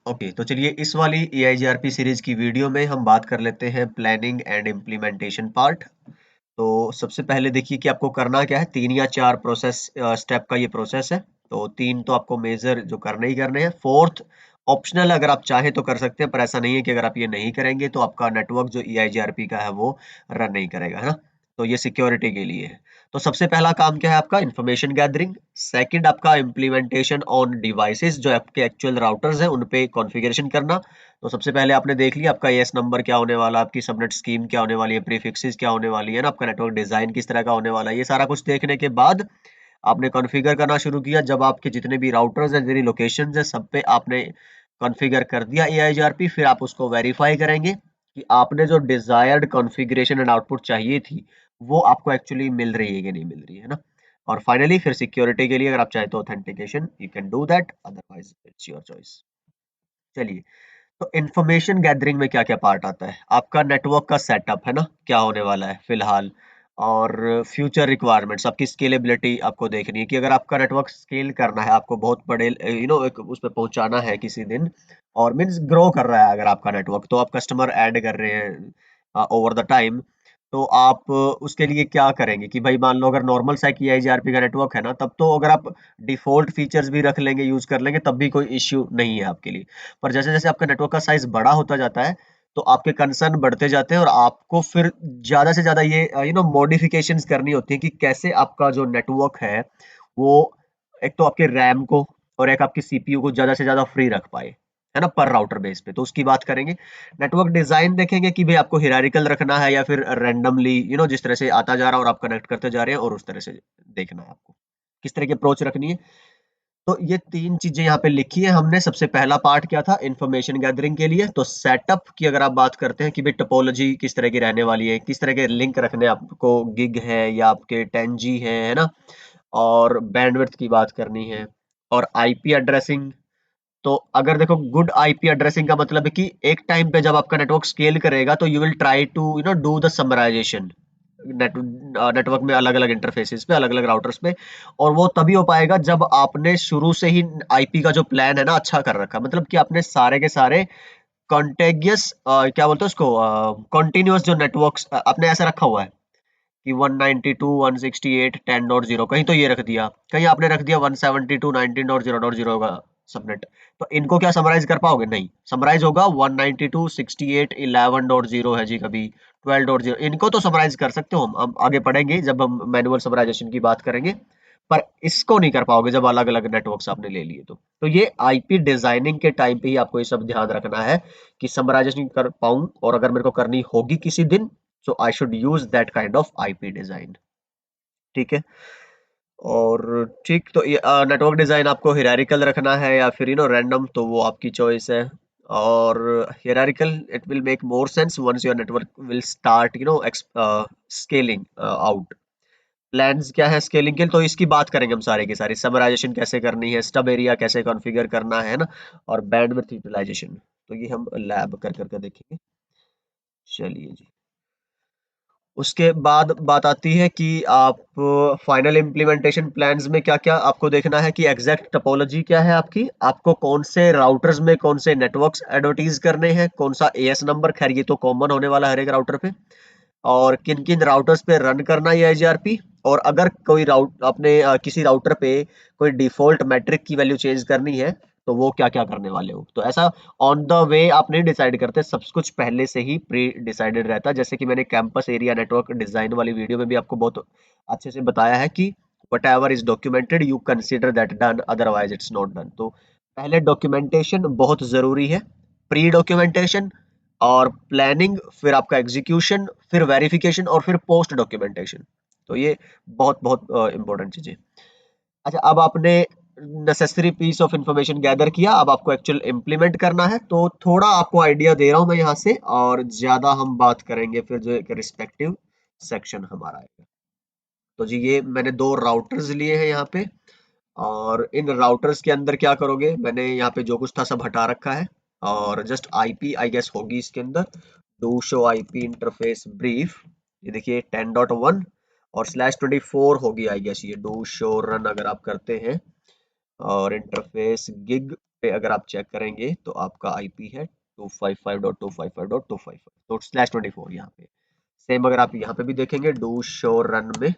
Okay, तो चलिए इस वाली EIGRP सीरीज की वीडियो में हम बात कर लेते हैं प्लानिंग एंड इम्प्लीमेंटेशन पार्ट। तो सबसे पहले देखिए कि आपको करना क्या है, 3 या 4 प्रोसेस स्टेप का ये प्रोसेस है। तो 3 तो आपको मेजर जो करने ही करने हैं, 4th ऑप्शनल अगर आप चाहें तो कर सकते हैं, पर ऐसा नहीं है कि अगर आप ये नहीं करेंगे तो आपका नेटवर्क जो EIGRP का है वो रन नहीं करेगा, है ना? तो ये सिक्योरिटी के लिए है। तो सबसे पहला काम क्या है आपका, इंफॉर्मेशन गैदरिंग। सेकंड आपका इम्प्लीमेंटेशन ऑन डिवाइसेस, जो आपके एक्चुअल राउटर्स हैं उन पे कॉन्फ़िगरेशन करना। तो सबसे पहले आपने देख लिया आपका एएस नंबर क्या होने वाला, आपकी सबनेट स्कीम क्या होने वाली है, प्रीफिक्सेस क्या होने वाली है ना, आपका नेटवर्क डिजाइन किस तरह का होने वाला है, ये सारा कुछ देखने के बाद आपने कॉन्फ़िगर करना शुरू किया। जब आपके जितने भी राउटर्स हैं, जितनी लोकेशंस हैं, सब पे आपने कॉन्फ़िगर कर दिया EIGRP, फिर आप उसको वेरीफाई करेंगे कि आपने जो डिजायर्ड कॉन्फ़िगरेशन एंड आउटपुट चाहिए थी वो आपको एक्चुअली मिल रही है कि नहीं मिल रही है ना। और फाइनली फिर सिक्योरिटी के लिए अगर आप चाहे तो authentication you can do that, otherwise it's your choice. चलिए, तो इंफॉर्मेशन गैदरिंग में क्या क्या पार्ट आता है, आपका नेटवर्क का सेटअप है ना, क्या होने वाला है फिलहाल, और फ्यूचर रिक्वायरमेंट्स, आपकी स्केलेबिलिटी आपको देखनी है कि अगर आपका नेटवर्क स्केल करना है, आपको बहुत बड़े एक उस पे पहुंचाना है किसी दिन, और मींस ग्रो कर रहा है अगर आपका नेटवर्क, तो आप कस्टमर ऐड कर रहे हैं ओवर द टाइम, तो आप उसके लिए क्या करेंगे कि भाई मान लो अगर नॉर्मल सा EIGRP का नेटवर्क है ना, तब तो अगर आप डिफॉल्ट फीचर्स भी रख लेंगे, यूज कर लेंगे, तब भी कोई इश्यू नहीं है आपके लिए। पर जैसे-जैसे आपका नेटवर्क का साइज़ बड़ा होता जाता है, तो आपके कंसर्न बढ़ते जाते हैं और आपको फिर ज़्यादा से ज़्यादा ये मॉडिफिकेशंस करनी होती है कि कैसे आपका जो नेटवर्क है, वो एक तो आपके रैम को और एक आपकी सीपीयू को ज़्यादा से ज़्यादा फ्री रख पाए, है ना? पर राउटर बेस पे, तो उसकी बात करेंगे। नेटवर्क डिज़ाइन देखेंगे कि भई आपको हायरार्किकल रखना है या फिर रैंडमली जिस तरह से आता जा रहा है और आप कनेक्ट करते जा रहे हैं और उस तरह से देखना है आपको। किस तरह की अप्रोच रखनी है। तो ये 3 चीज़ें यहाँ पे लिखी है हमने। सबसे पहला पार्ट क्या था, इंफॉर्मेशन गैदरिंग के लिए। तो सेटअप की अगर आप बात करते हैं कि भाई टोपोलॉजी किस तरह की रहने वाली है, किस तरह के लिंक रखने हैं आपको, गिग है या आपके 10G है ना? और बैंडविड्थ की बात करनी है, और आईपी एड्रेसिंग। तो अगर देखो, गुड आईपी एड्रेसिंग का मतलब है कि एक टाइम पे जब आपका नेटवर्क स्केल करेगा तो you will try to do the summarisation network में, अलग अलग इंटरफेसेस पे, अलग अलग राउटर्स पे। और वो तभी हो पाएगा जब आपने शुरू से ही आईपी का जो प्लान है ना अच्छा कर रखा, मतलब कि आपने सारे के सारे कॉन्टेगियस, क्या बोलते हैं उसको, कॉन्टिन्यूअस जो नेटवर्क्स आपने ऐसा रखा हुआ है कि 192 168 10.0, कहीं तो ये रख दिया, कहीं आपने रख दिया 172 19.0.0 का सबनेट। तो इनको क्या समराइज कर पाओगे? नहीं, समराइज होगा 192 68 11.0 है जी, कभी 12.0, इनको तो समराइज कर सकते हो, हम आगे पढ़ेंगे जब हम मैनुअल समराइजेशन की बात करेंगे। पर इसको नहीं कर पाओगे जब अलग अलग नेटवर्क्स आपने ले लिए। तो ये आईपी डिजाइनिंग के टाइम पे ही आपको ये सब ध्यान रखना है कि समराइजेशन कर पाऊं, और अगर मेरे को करनी होगी किसी दिन, so I should use that kind of IP design। ठीक है। और ठीक, तो ये नेटवर्क डिजाइन आपको हिरारिकल रखना है या फिर रैंडम, तो वो आपकी चॉइस है। और hierarchical it will make more sense once your network will start scaling out. Plans क्या है स्केलिंग के लिए, तो इसकी बात करेंगे हम सारे की सारी। समराइजेशन कैसे करनी है, स्टब एरिया कैसे कॉन्फ़िगर करना है ना, और बैंडविड्थ यूटिलाइजेशन, तो ये हम लैब कर करके देखेंगे। चलिए जी। उसके बाद बात आती है कि आप फाइनल इम्प्लीमेंटेशन प्लान्स में क्या-क्या आपको देखना है कि एग्जैक्ट टोपोलॉजी क्या है आपकी, आपको कौन से राउटर्स में कौन से नेटवर्क्स एडवर्टीज करने हैं, कौन सा एएस नंबर, खैर ये तो कॉमन होने वाला है हर एक राउटर पे, और किन-किन राउटर्स पे रन करना है ये IGRP। और अगर कोई राउट आपने किसी राउटर पे कोई डिफॉल्ट मैट्रिक की वैल्यू चेंज करनी है, तो वो क्या-क्या करने वाले हो। तो ऐसा ऑन द वे आप नहीं डिसाइड करते, सब कुछ पहले से ही प्री डिसाइडेड रहता है। जैसे कि मैंने कैंपस एरिया नेटवर्क डिजाइन वाली वीडियो में भी आपको बहुत अच्छे से बताया है कि whatever is documented you consider that done, otherwise it's not done. तो पहले डॉक्यूमेंटेशन बहुत जरूरी है, प्री डॉक्यूमेंटेशन और प्लानिंग, फिर आपका एग्जीक्यूशन, फिर वेरिफिकेशन, और फिर पोस्ट डॉक्यूमेंटेशन। तो ये बहुत बहुत इंपॉर्टेंट चीजें। अच्छा, अब आपने necessary piece of information gather किया, अब आपको एक्चुअल इम्प्लीमेंट करना है। तो थोड़ा आपको आइडिया दे रहा हूं मैं यहाँ से, और ज्यादा हम बात करेंगे फिर जो एक रिस्पेक्टिव सेक्शन हमारा आएगा। तो जी, ये मैंने 2 राउटर्स लिए हैं यहाँ पे, और इन राउटर्स के अंदर क्या करोगे, मैंने यहाँ पे जो कुछ था सब हटा रखा है, और जस्ट आईपी आई गेस होगी इसके अंदर। Do show IP interface brief, ये देखिए 10.1, और /24 होगी आई गेस ये डू शो रन अगर आप करते हैं, और इंटरफेस गिग पे अगर आप चेक करेंगे तो आपका आईपी है 255.255.255 तो /24 यहाँ पे। सेम अगर आप यहाँ पे भी देखेंगे डू शो रन में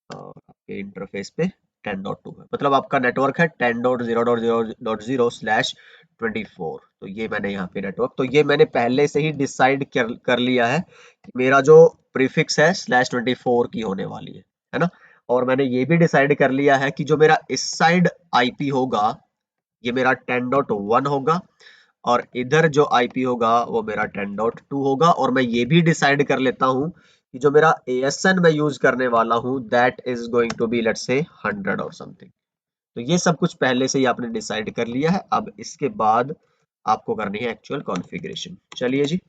और आपके इंटरफेस पे 10.2 है, मतलब आपका नेटवर्क है 10.0.0.0/24। तो ये मैंने यहाँ पे नेटवर्क, तो ये मैंने पहले से ही डिसाइड कर लिया है कि मेरा जो प्रीफिक्स है /24 की होने वाली है ना। और मैंने ये भी डिसाइड कर लिया है कि जो मेरा इस साइड आईपी होगा ये मेरा 10.1 होगा और इधर जो आईपी होगा वो मेरा 10.2 होगा। और मैं ये भी डिसाइड कर लेता हूँ कि जो मेरा एएसएन मैं यूज करने वाला हूँ that is going to be let's say 100 और समथिंग। तो ये सब कुछ पहले से ही आपने डिसाइड कर लिया है। अब इसके बाद आपको करनी है एक्चुअल कॉन्फ़िगरेशन। चलिए जी,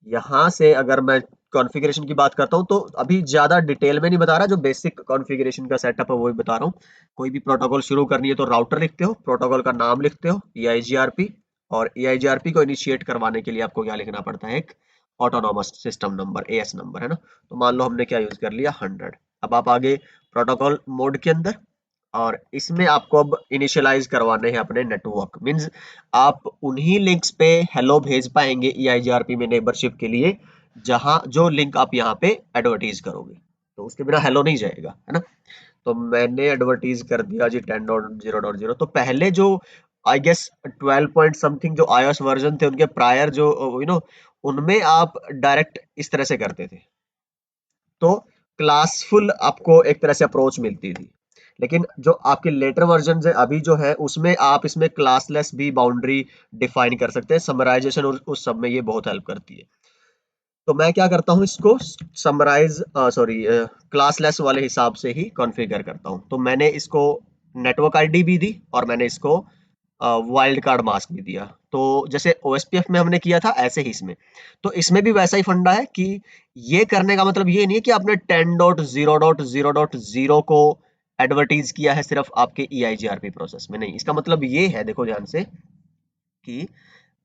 यहाँ से अगर मैं कॉन्फ़िगरेशन की बात करता हूँ तो अभी ज्यादा डिटेल में नहीं बता रहा, जो बेसिक कॉन्फ़िगरेशन का सेटअप है वो ही बता रहा हूँ। कोई भी प्रोटोकॉल शुरू करनी है तो राउटर लिखते हो, प्रोटोकॉल का नाम लिखते हो EIGRP, और EIGRP को इनिशिएट करवाने के लिए आपको क्या लिखना पड़ता है, एक autonomous system number AS number है ना। तो मान लो हमने क्या यूज कर लिया 100। अब आप आगे प्रोटोकॉल मोड के अंदर, और इसमें आपको अब इनिशियलाइज करवाने हैं अपने नेटवर्क, मींस आप उन्हीं लिंक्स पे हेलो भेज पाएंगे EIGRP में नेबरशिप के लिए जहां जो लिंक आप यहाँ पे एडवर्टीज करोगे, तो उसके बिना हेलो नहीं जाएगा है ना। तो मैंने एडवर्टीज कर दिया जी 10.0.0। तो पहले जो आई गेस 12 पॉइंट समथिंग जो iOS वर्जन थे उनके प्रायर जो उनमें आप डायरेक्ट इस तरह से करते थे, तो क्लासफुल आपको एक तरह से अप्रोच मिलती थी। लेकिन जो आपके लेटर वर्जन है अभी जो है उसमें आप इसमें क्लासलेस भी बाउंड्री डिफाइन कर सकते हैं। समराइजेशन उस सब में ये बहुत हेल्प करती है। तो मैं क्या करता हूँ, इसको समराइज क्लासलेस वाले हिसाब से ही कॉन्फ़िगर करता हूँ। तो मैंने इसको नेटवर्क आईडी भी दी और मैंने इसको वाइल्ड कार्ड मास्क भी दिया। तो जैसे OSPF में हमने किया था ऐसे ही इसमें, तो इसमें भी वैसा ही फंडा है कि ये करने का मतलब ये नहीं है कि आपने 10.0.0.0 को एडवर्टीज किया है सिर्फ आपके EIGRP प्रोसेस में, नहीं। इसका मतलब ये है, देखो ध्यान से, कि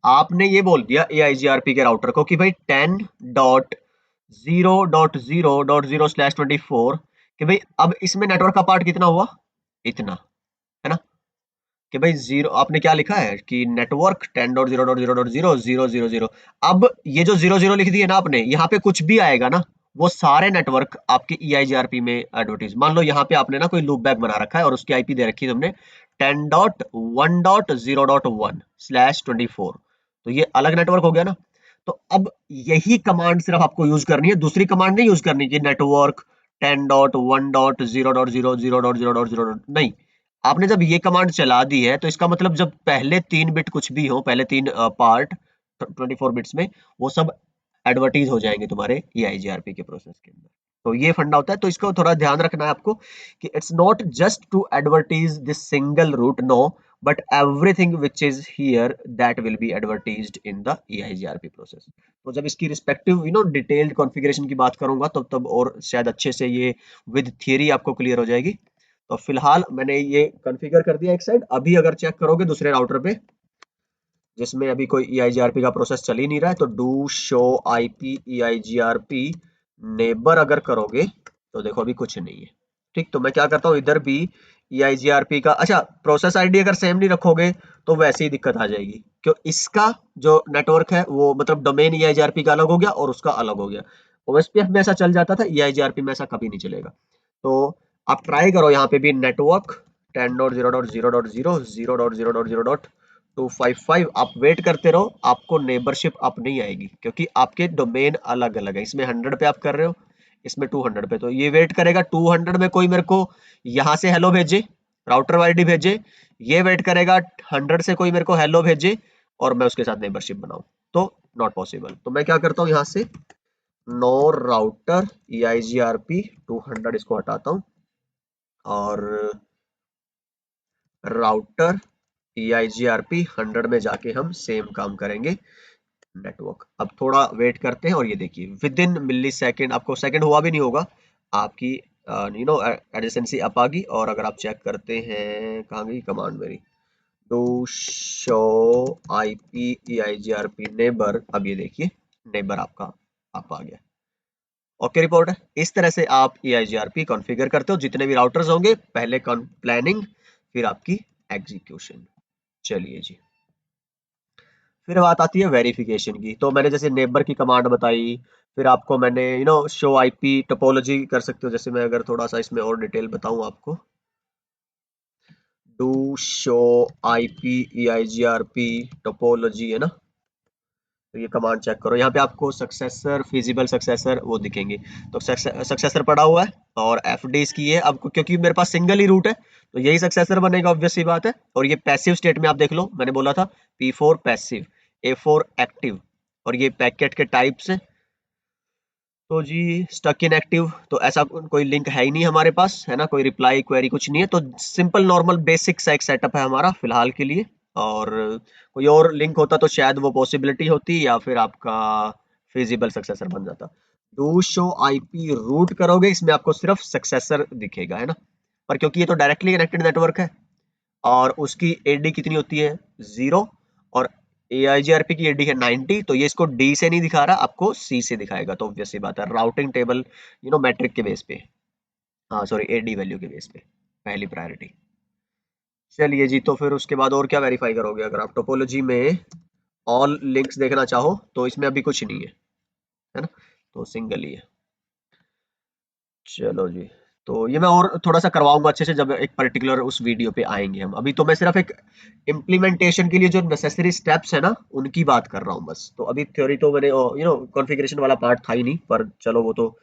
आपने ये बोल दिया EIGRP के राउटर को कि भाई 10.0.0.0/24 कि भाई अब इसमें नेटवर्क का पार्ट कितना हुआ, इतना, है ना। कि भाई जीरो, आपने क्या लिखा है कि नेटवर्क 10.0.0.0.000। अब ये जो 00 लिख दिए ना आपने, यहाँ पे कुछ भी आएगा ना वो सारे नेटवर्क आपके EIGRP में एडवर्टीज। मान लो यहाँ पे आपने ना कोई लूप बैक बना रखा है और उसकी आईपी दे रखी है तुमने 10.1.0.1/24, तो ये अलग नेटवर्क हो गया ना। तो अब यही कमांड सिर्फ आपको यूज करनी है, दूसरी कमांड नहीं यूज करनी कि नेटवर्क 10.1.0.0.0.0 नहीं। आपने जब ये कमांड चला दी है तो इसका मतलब जब पहले 3 बिट कुछ भी हो, पहले 3 पार्ट 24 बिट्स में, वो सब एडवर्टीज हो जाएंगे तुम्हारे EIGRP के प्रोसेस के अंदर। तो ये फंडा होता है। तो इसको थोड़ा ध्यान रखना है आपको कि it's not just to advertise this single route, no, but everything which is here that will be advertised in the EIGRP process. तो जब इसकी रिस्पेक्टिव डिटेल्ड कॉन्फ़िगरेशन की बात करूंगा तो तब और शायद अच्छे से ये विद थियरी आपको क्लियर हो जाएगी। तो फिलहाल मैंने ये कॉन्फ़िगर कर दिया एक साइड। अभी अगर चेक करोगे दूसरे राउटर पे जिसमें अभी कोई EIGRP का प्रोसेस चल ही नहीं रहा है, तो do show IP EIGRP neighbour अगर करोगे तो देखो अभी कुछ नहीं है। ठीक, तो मैं क्या करता हूँ, इधर भी EIGRP का, अच्छा प्रोसेस आईडी अगर सेम नहीं रखोगे तो वैसे ही दिक्कत आ जाएगी, क्यों, इसका जो नेटवर्क है वो मतलब डोमेन EIGRP का अलग हो गया और उसका अलग हो गया। OSPF में ऐसा चल जाता था, EIGRP में ऐसा कभी नहीं चलेगा। तो आप ट्राई करो यहाँ पे भी नेटवर्क 10.0.0.0.0.0.255 आप वेट करते रहो, आपको नेबरशिप अप नहीं आएगी क्योंकि आपके डोमेन अलग अलग है। इसमें 100 पे आप कर रहे हो, इसमें 200 पे, तो ये वेट करेगा 200 में कोई मेरे को यहाँ से हेलो भेजे, राउटर आईडी भेजे, ये वेट करेगा 100 से कोई मेरे को हेलो भेजे और मैं उसके साथ नेबरशिप बनाऊं, तो नॉट पॉसिबल। तो मैं क्या करता हूँ, यहाँ से नो राउटर EIGRP 200 इसको हटाता हूँ और राउटर EIGRP 100 में जाके हम सेम काम करेंगे नेटवर्क। अब थोड़ा वेट करते हैं और ये देखिए विद इन मिली सेकेंड, आपको सेकेंड हुआ भी नहीं होगा, आपकी एडजेंसी अप आ गई। और अगर आप चेक करते हैं, कहाँ गई कमांड मेरी, to show IP EIGRP neighbour, अब ये देखिए नेबर आपका अप आ गया। ओके रिपोर्ट है। इस तरह से आप EIGRP कॉन्फ़िगर करते हो। जितने भी राउटर्स होंगे पहले प्लानिंग, फिर आपकी एग्जीक्यूशन। चलिए जी, फिर बात आती है वेरिफिकेशन की। तो मैंने जैसे नेबर की कमांड बताई, फिर आपको मैंने शो आईपी टोपोलॉजी कर सकते हो। जैसे मैं अगर थोड़ा सा इसमें और डिटेल बताऊं आपको, do show IP EIGRP topology है ना, तो ये कमांड चेक करो। यहाँ पे आपको सक्सेसर, फिजिबल सक्सेसर वो दिखेंगे। तो सक्सेसर पड़ा हुआ है और एफडी इसकी है। अब क्योंकि मेरे पास सिंगल ही रूट है तो यही सक्सेसर बनेगा, ऑब्वियस सी बात है। और ये पैसिव स्टेट में आप देख लो, मैंने बोला था P4 पैसिव, A4 एक्टिव, और ये पैकेट के टाइप्स है। तो जी स्टक इन एक्टिव, तो ऐसा कोई लिंक है ही नहीं हमारे पास, है ना, कोई रिप्लाई क्वेरी कुछ नहीं है। तो सिंपल नॉर्मल बेसिक सा एक सेटअप है हमारा फिलहाल के लिए। और कोई और लिंक होता तो शायद वो पॉसिबिलिटी होती, या फिर आपका फिजिबल सक्सेसर बन जाता। डू शो आईपी रूट करोगे, इसमें आपको सिर्फ सक्सेसर दिखेगा, है ना। पर क्योंकि ये तो डायरेक्टली कनेक्टेड नेटवर्क है और उसकी एडी कितनी होती है 0, और AIGRP की एडी है 90, तो ये इसको डी से नहीं दिखा रहा, आपको सी से दिखाएगा। तो ऑब्वियस सी बात है, राउटिंग टेबल मैट्रिक के बेस पे, हाँ सॉरी एडी वैल्यू के बेस पे पहली प्रायोरिटी। चलिए जी, तो फिर उसके बाद और क्या वेरीफाई करोगे? अगर आप टोपोलॉजी में ऑल लिंक्स देखना चाहो तो इसमें अभी कुछ नहीं है ना, तो सिंगल ही है। चलो जी, तो ये मैं और थोड़ा सा करवाऊंगा अच्छे से जब एक पर्टिकुलर उस वीडियो पे आएंगे हम। अभी तो मैं सिर्फ एक इम्प्लीमेंटेशन के लिए जो नेसेसरी स्टेप्स है ना उनकी बात कर रहा हूँ बस। तो अभी थ्योरी तो मैंने कॉन्फ़िगरेशन वाला पार्ट था ही नहीं, पर चलो वो तो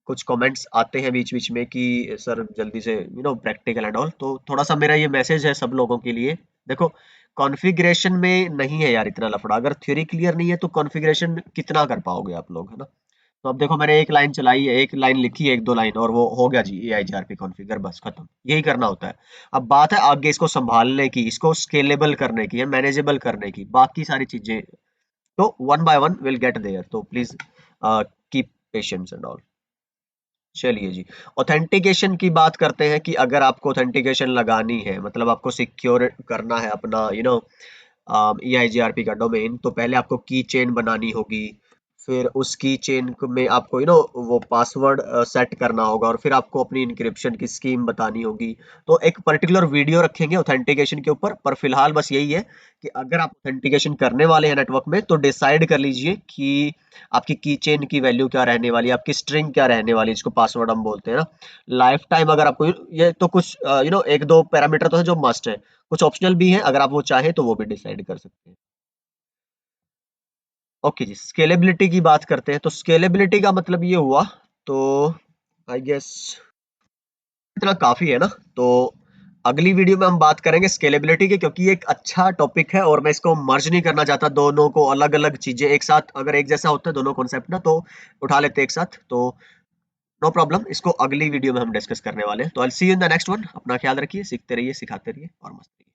कुछ कमेंट्स आते हैं बीच बीच में कि सर जल्दी से प्रैक्टिकल एंड ऑल। तो थोड़ा सा मेरा ये मैसेज है सब लोगों के लिए, देखो कॉन्फ़िगरेशन में नहीं है यार इतना लफड़ा। अगर थ्योरी क्लियर नहीं है तो कॉन्फ़िगरेशन कितना कर पाओगे आप लोग, है ना। तो अब देखो मैंने एक लाइन चलाई है, एक लाइन लिखी है, एक दो लाइन, और वो हो गया जी AIGRP कॉन्फ़िगर, बस खत्म। यही करना होता है। अब बात है आगे इसको संभालने की, इसको स्केलेबल करने की, मैनेजेबल करने की, बाकी सारी चीजें तो one by one will get there. तो please keep patience and all. चलिए जी, ऑथेंटिकेशन की बात करते हैं कि अगर आपको ऑथेंटिकेशन लगानी है, मतलब आपको सिक्योर करना है अपना EIGRP का डोमेन, तो पहले आपको की चेन बनानी होगी। फिर उस की चेन में आपको वो पासवर्ड सेट करना होगा, और फिर आपको अपनी इंक्रिप्शन की स्कीम बतानी होगी। तो एक पर्टिकुलर वीडियो रखेंगे ऑथेंटिकेशन के ऊपर, पर फिलहाल बस यही है कि अगर आप ऑथेंटिकेशन करने वाले हैं नेटवर्क में तो डिसाइड कर लीजिए कि आपकी की चेन की वैल्यू क्या रहने वाली है, आपकी स्ट्रिंग क्या रहने वाली है, जिसको पासवर्ड हम बोलते हैं ना। लाइफ टाइम अगर आपको ये तो कुछ एक दो पैरामीटर तो है जो मस्ट है, कुछ ऑप्शनल भी है, अगर आप वो चाहें तो वो भी डिसाइड कर सकते हैं। ओके जी, स्केलेबिलिटी की बात करते हैं। तो स्केलेबिलिटी का मतलब ये हुआ, तो आई गेस इतना काफी है ना। तो अगली वीडियो में हम बात करेंगे स्केलेबिलिटी की, क्योंकि ये एक अच्छा टॉपिक है और मैं इसको मर्ज नहीं करना चाहता दोनों को, अलग अलग चीजें एक साथ अगर एक जैसा होता है दोनों कॉन्सेप्ट ना तो उठा लेते हैं एक साथ। तो नो प्रॉब्लम, इसको अगली वीडियो में हम डिस्कस करने वाले हैं। तो I see you in the next one. अपना ख्याल रखिए, सीखते रहिए, सिखाते रहिए और मस्त रहिए।